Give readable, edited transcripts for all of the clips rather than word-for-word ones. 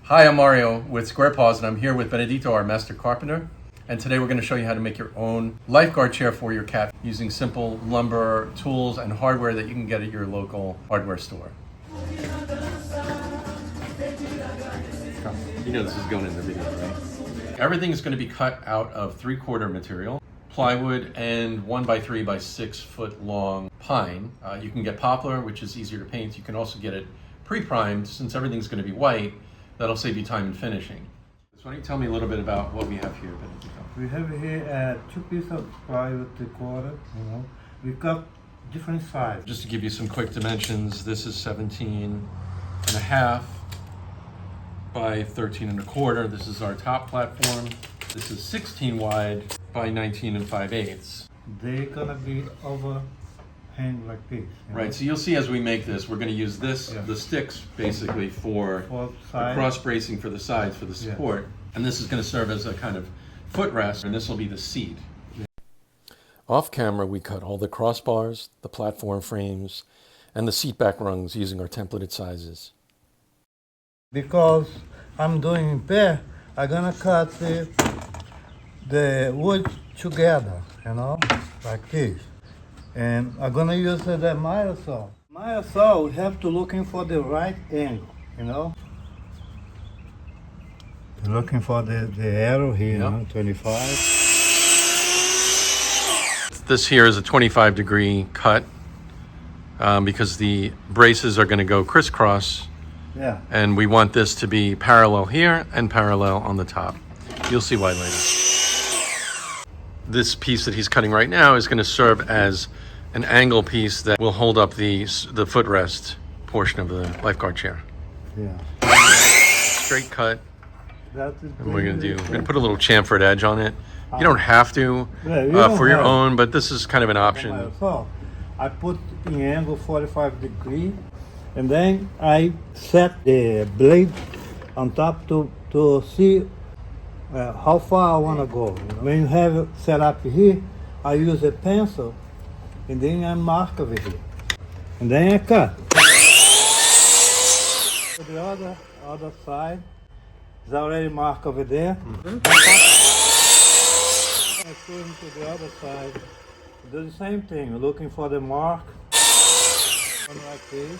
Hi, I'm Mario with Square Paws, and I'm here with Benedito, our master carpenter. And today we're going to show you how to make your own lifeguard chair for your cat using simple lumber, tools, and hardware that you can get at your local hardware store. You know this is going in the video, right? Everything is going to be cut out of 3/4 material, plywood, and 1x3 by 6 foot long pine. You can get poplar, which is easier to paint. You can also get it pre-primed. Since everything's going to be white, that'll save you time in finishing. So why don't you tell me a little bit about what we have here, Benedito? We have here 2 pieces of plywood 3/4. We cut different sizes. Just to give you some quick dimensions, this is 17.5 by 13.25. This is our top platform. This is 16 wide by 19 5/8. They're gonna be overhang like this. Right, so you'll see as we make this, we're going to use this, the sticks basically for the cross bracing for the sides for the support. And this is going to serve as a kind of footrest, and this will be the seat. Off camera, we cut all the crossbars, the platform frames, and the seat back rungs using our templated sizes. Because I'm doing pair, I'm gonna cut the wood together, like this. And I'm gonna use the miter saw. Miter saw, we have to looking for the right angle, Looking for the arrow here, 25. This here is a 25-degree cut because the braces are going to go crisscross. Yeah. And we want this to be parallel here and parallel on the top. You'll see why later. This piece that he's cutting right now is going to serve as an angle piece that will hold up the footrest portion of the lifeguard chair. Yeah. Straight cut. That's And we're going to put a little chamfered edge on it. You don't have to for your own, but this is kind of an option. So I put in angle 45 degree, and then I set the blade on top to see how far I want to go. When you have it set up here, I use a pencil, and then I mark over here, and then I cut. To the other side is already marked over there. I turn to the other side, do the same thing, looking for the mark, like this.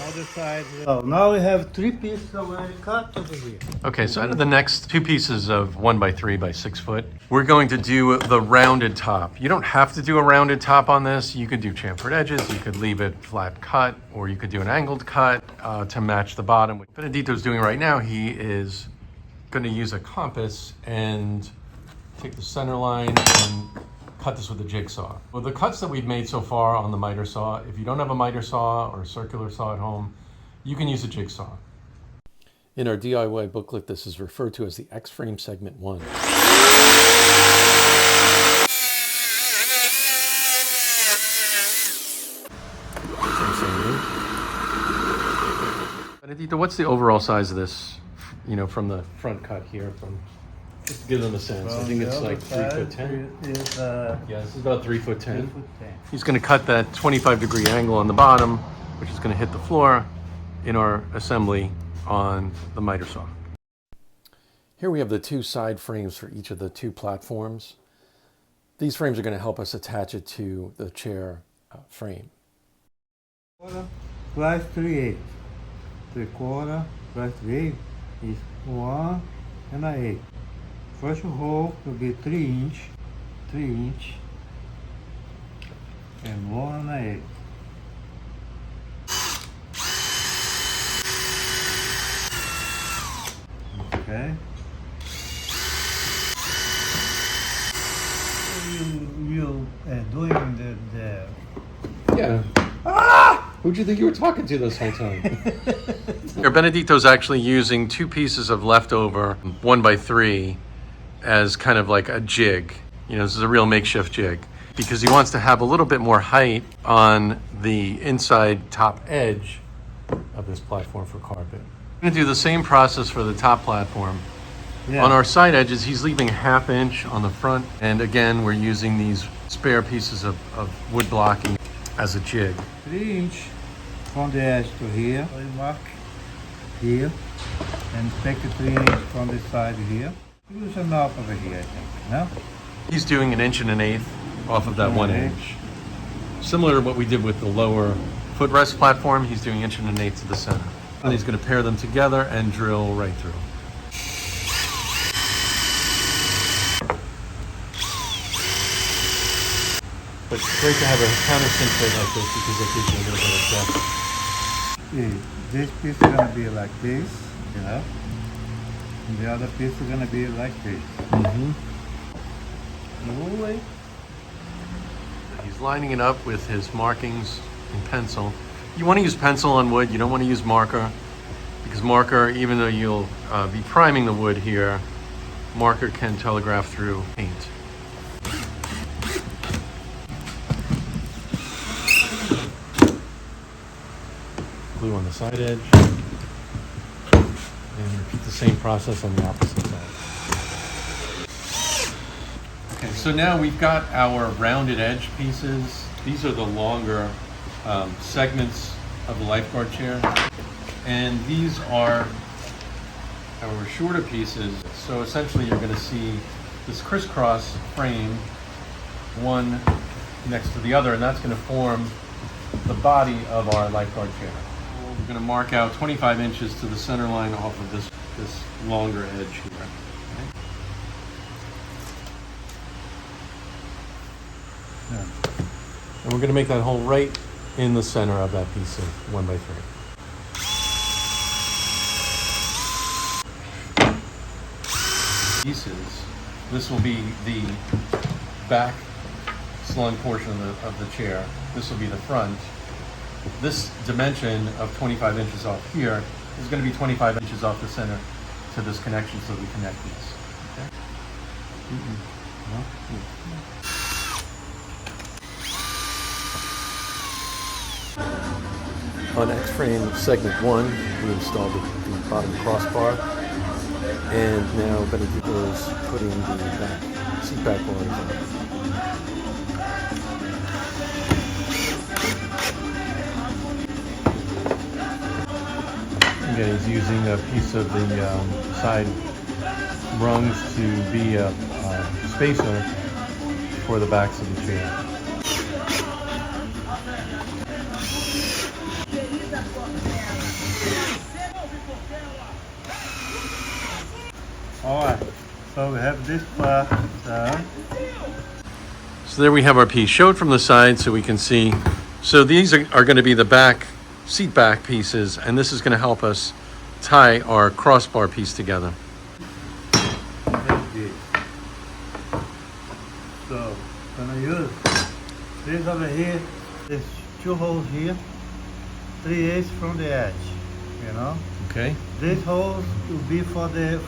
Other side. So now we have 3 pieces already cut over here. Okay, so out of the next 2 pieces of 1x3 by 6 foot, we're going to do the rounded top. You don't have to do a rounded top on this. You could do chamfered edges, you could leave it flat cut, or you could do an angled cut to match the bottom. What Benedito's doing right now, he is going to use a compass and take the center line and cut this with a jigsaw. Well, the cuts that we've made so far on the miter saw, if you don't have a miter saw or a circular saw at home, you can use a jigsaw. In our DIY booklet, this is referred to as the X-frame segment 1. Benedito, what's the overall size of this, from the front cut here, just to give them a sense. I think it's like 3'10". Yeah, this is about 3'10". He's going to cut that 25-degree angle on the bottom, which is going to hit the floor in our assembly on the miter saw. Here we have the 2 side frames for each of the 2 platforms. These frames are going to help us attach it to the chair frame. Plus 3/8. 3/4 plus 3/8 is 1 1/8. First hole will be 3 inch, and 1 1/8. Okay. You doing the Yeah. Who'd you think you were talking to this whole time? Benedito's actually using 2 pieces of leftover 1x3 as kind of like a jig. This is a real makeshift jig because he wants to have a little bit more height on the inside top edge of this platform for carpet. We're going to do the same process for the top platform. Yeah. On our side edges, he's leaving 1/2 inch on the front. And again, we're using these spare pieces of wood blocking as a jig. 3 inch from the edge to here. So you mark here and take a 3 inch from the side here. Use a knob over here, I think. No? He's doing 1.125 off of that 1 Okay. inch. Similar to what we did with the lower footrest platform, he's doing 1.125 to the center. And he's going to pair them together and drill right through. But it's great to have a countersink plate like this because it gives you a little bit of depth. See, this piece is gonna be like this, you know? And the other piece is gonna be like this. Way. He's lining it up with his markings in pencil. You want to use pencil on wood, you don't want to use marker, because marker, even though you'll be priming the wood here, marker can telegraph through paint. Glue on the side edge, and repeat the same process on the opposite side. Okay, so now we've got our rounded edge pieces. These are the longer segments of the Lifeguard chair, and these are our shorter pieces. So essentially you're going to see this crisscross frame, one next to the other, and that's going to form the body of our Lifeguard chair. We're going to mark out 25 inches to the center line off of this longer edge here. Okay? Yeah. And we're going to make that hole right in the center of that piece of 1x3. Pieces. This will be the back slung portion of the chair. This will be the front. This dimension of 25 inches off here is going to be 25 inches off the center to this connection, so we connect these. Okay? On X-frame segment 1, we installed the bottom crossbar, and now Benedito is putting the seat back lines on. Again, he's using a piece of the side rungs to be a spacer for the backs of the chair. Alright, so we have this part done. So there we have our piece. Show it from the side so we can see. So these are going to be the back, seat back pieces, and this is going to help us tie our crossbar piece together. Like this. So, gonna use this over here. There's 2 holes here, 3/8 from the edge, you know? Okay. This hole will be for the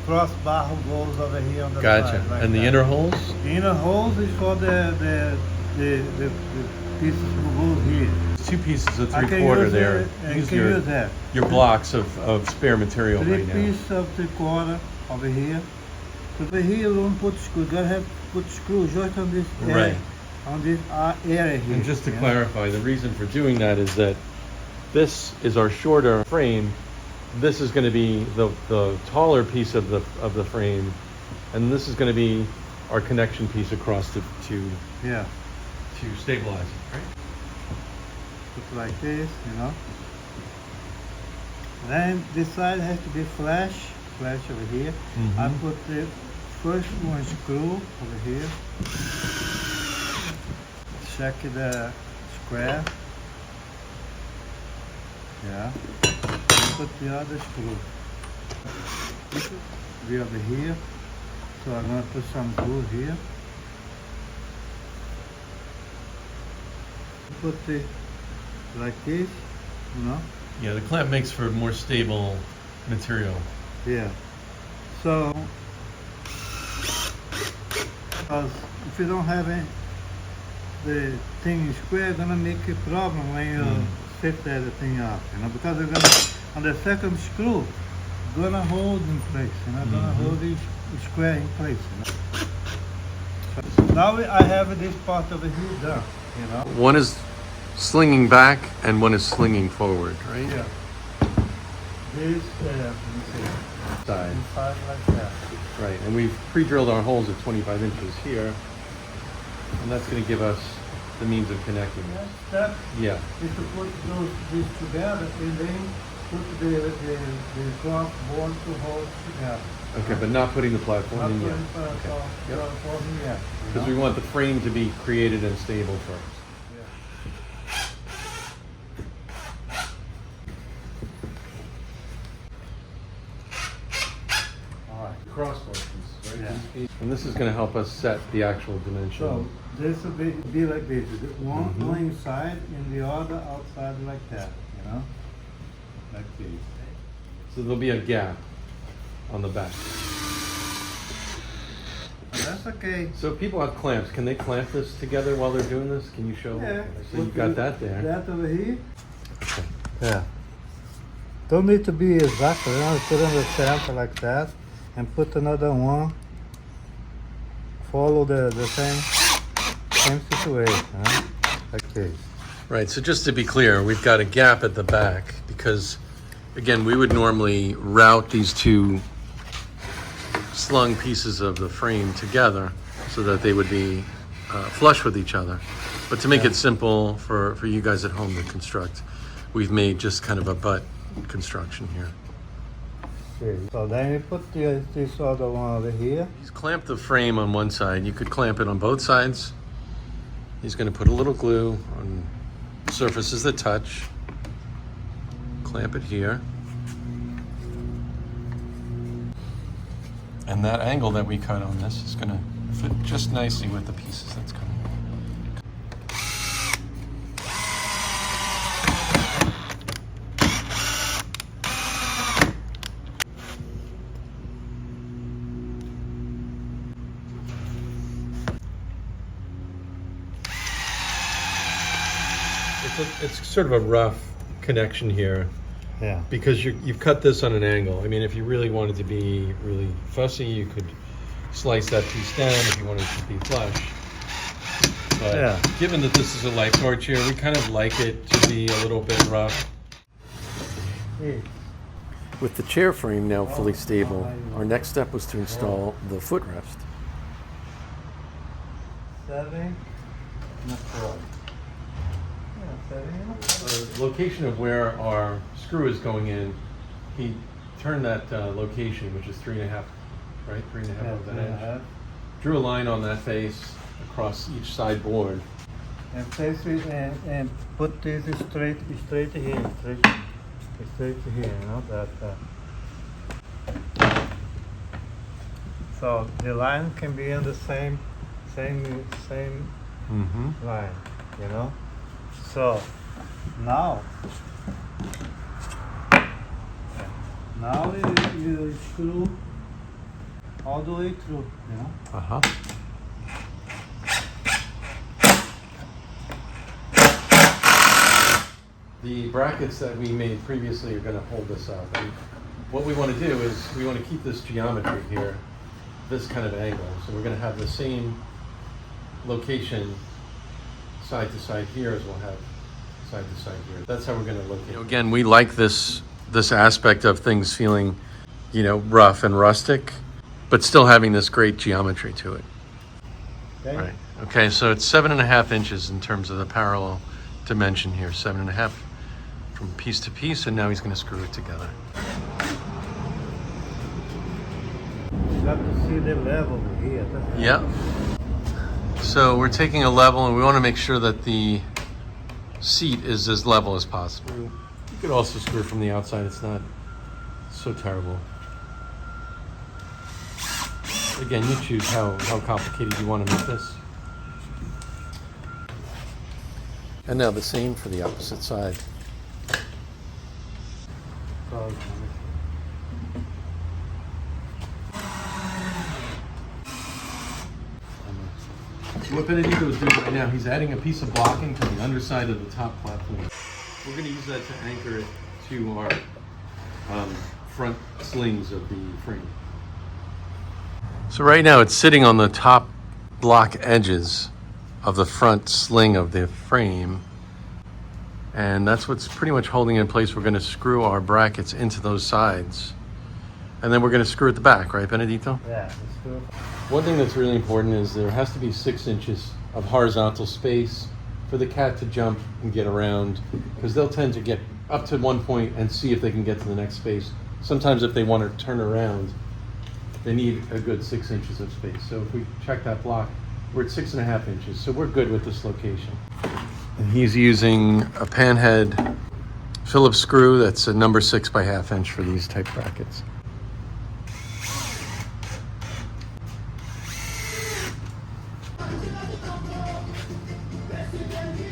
crossbar who goes over here on the Gotcha. side. Like And the that. inner holes? The inner holes is for the pieces who go here. 2 pieces of I can 3/4 use there. it, I Use can use that. your blocks of spare material 3 right now. pieces of 3/4 over here. Over here, we don't put screw. Gotta have put screw just on this area, Right. on this area here. And just to yeah? clarify, the reason for doing that is that this is our shorter frame. This is going to be the taller piece of the frame, and this is going to be our connection piece across to Yeah, stabilize it, right? put like this, you know. Then this side has to be flash over here. Mhm. I put the first one screw over here. Check the square. Yeah. Put the other screw. This will be over here. So I'm gonna put some glue here. Put it like this, you know. Yeah, the clamp makes for more stable material. Yeah. So, because if you don't have the thing square, gonna make a problem when you set that thing up, you know, because you're gonna, on the second screw, gonna hold in place, you know, gonna hold this square in place, you know. So now I have this part over here done, you know. One is slinging back and one is slinging forward, right? Yeah. This, let me see. Side. Inside like that. Right, and we've pre-drilled our holes at 25 inches here, and that's going to give us the means of connecting. Next step Yeah. is to put these together and then put the crossbar to hold together. Okay, but not putting the platform Not in yet. putting platform yet. Because we want the frame to be created and stable first. Crossbar pieces, right? Yeah. And this is going to help us set the actual dimension. So this will be like this. One Mhm. inside and the other outside like that, you know? Like this. So there'll be a gap on the back. That's okay. So if people have clamps, can they clamp this together while they're doing this? Can you show? Yeah. So you've got that there. That over here. Okay. Yeah. Don't need to be exactly, you know, put on the center like that and put another one. Follow the same situation, huh? Like this. Right, so just to be clear, we've got a gap at the back because, again, we would normally route these two slung pieces of the frame together so that they would be flush with each other. But to make it simple for you guys at home to construct, we've made just kind of a butt construction here. Okay. So then you put this other one over here. He's clamped the frame on one side. You could clamp it on both sides. He's going to put a little glue on surfaces that touch. Clamp it here. And that angle that we cut on this is going to fit just nicely with the pieces that's coming. It's sort of a rough connection here. Yeah. Because you've cut this on an angle. I mean, if you really wanted to be really fussy, you could slice that piece down if you wanted it to be flush. But given that this is a Lifeguard chair, we kind of like it to be a little bit rough. Yeah. With the chair frame now fully stable, our next step was to install the footrest. 7 and a quarter. Yeah, 7 and a quarter. The location of where our screw is going in, he turned that location, which is 3.5, right? 3.5 of that edge. Drew a line on that face across each side board. And place it and put this straight here, straight here, you know that. So the line can be on the same Mm-hmm. line, you know. So now you screw all the way through, you know. Uh-huh. The brackets that we made previously are going to hold this up. And what we want to do is we want to keep this geometry here, this kind of angle. So we're going to have the same location side to side here as we'll have side to side here. That's how we're going to look at it. Again, we like this aspect of things feeling, rough and rustic, but still having this great geometry to it. Okay. Right. Okay, so it's 7.5 inches in terms of the parallel dimension here. 7.5 from piece to piece, and now he's going to screw it together. You got to see the level here. Yeah. So we're taking a level, and we want to make sure that the seat is as level as possible. You could also screw from the outside. It's not so terrible. Again, you choose how complicated you want to make this. And now the same for the opposite side. What Benedito is doing right now, he's adding a piece of blocking to the underside of the top platform. We're going to use that to anchor it to our front slings of the frame. So right now it's sitting on the top block edges of the front sling of the frame, And that's what's pretty much holding it in place. We're going to screw our brackets into those sides. And then we're going to screw at the back, right, Benedito? Yeah, let's do it. One thing that's really important is there has to be 6 inches of horizontal space for the cat to jump and get around, because they'll tend to get up to one point and see if they can get to the next space. Sometimes if they want to turn around, they need a good 6 inches of space. So if we check that block, we're at 6.5 inches. So we're good with this location. And he's using a panhead Phillips screw that's a number 6 by 1/2 inch for these type brackets.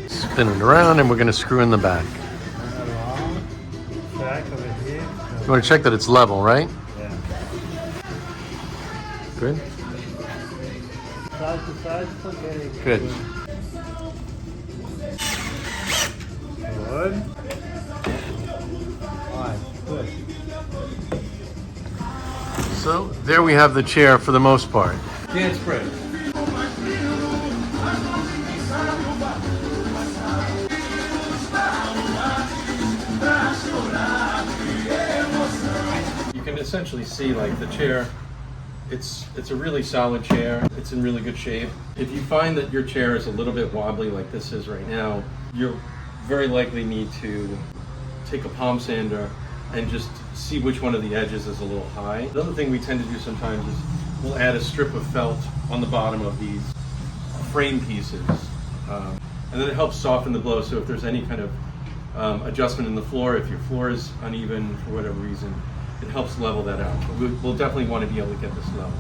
Spin it around and we're going to screw in the back. Back over here. You want to check that it's level, right? Yeah. Good. Side to side, forget it. Good. Good. Alright, good. So there we have the chair for the most part. Dance break. You can essentially see like the chair, it's a really solid chair. It's in really good shape. If you find that your chair is a little bit wobbly like this is right now, you'll very likely need to take a palm sander and just see which one of the edges is a little high. Another thing we tend to do sometimes is we'll add a strip of felt on the bottom of these frame pieces. And then it helps soften the blow, so if there's any kind of adjustment in the floor, if your floor is uneven for whatever reason, it helps level that out. But we'll definitely want to be able to get this level.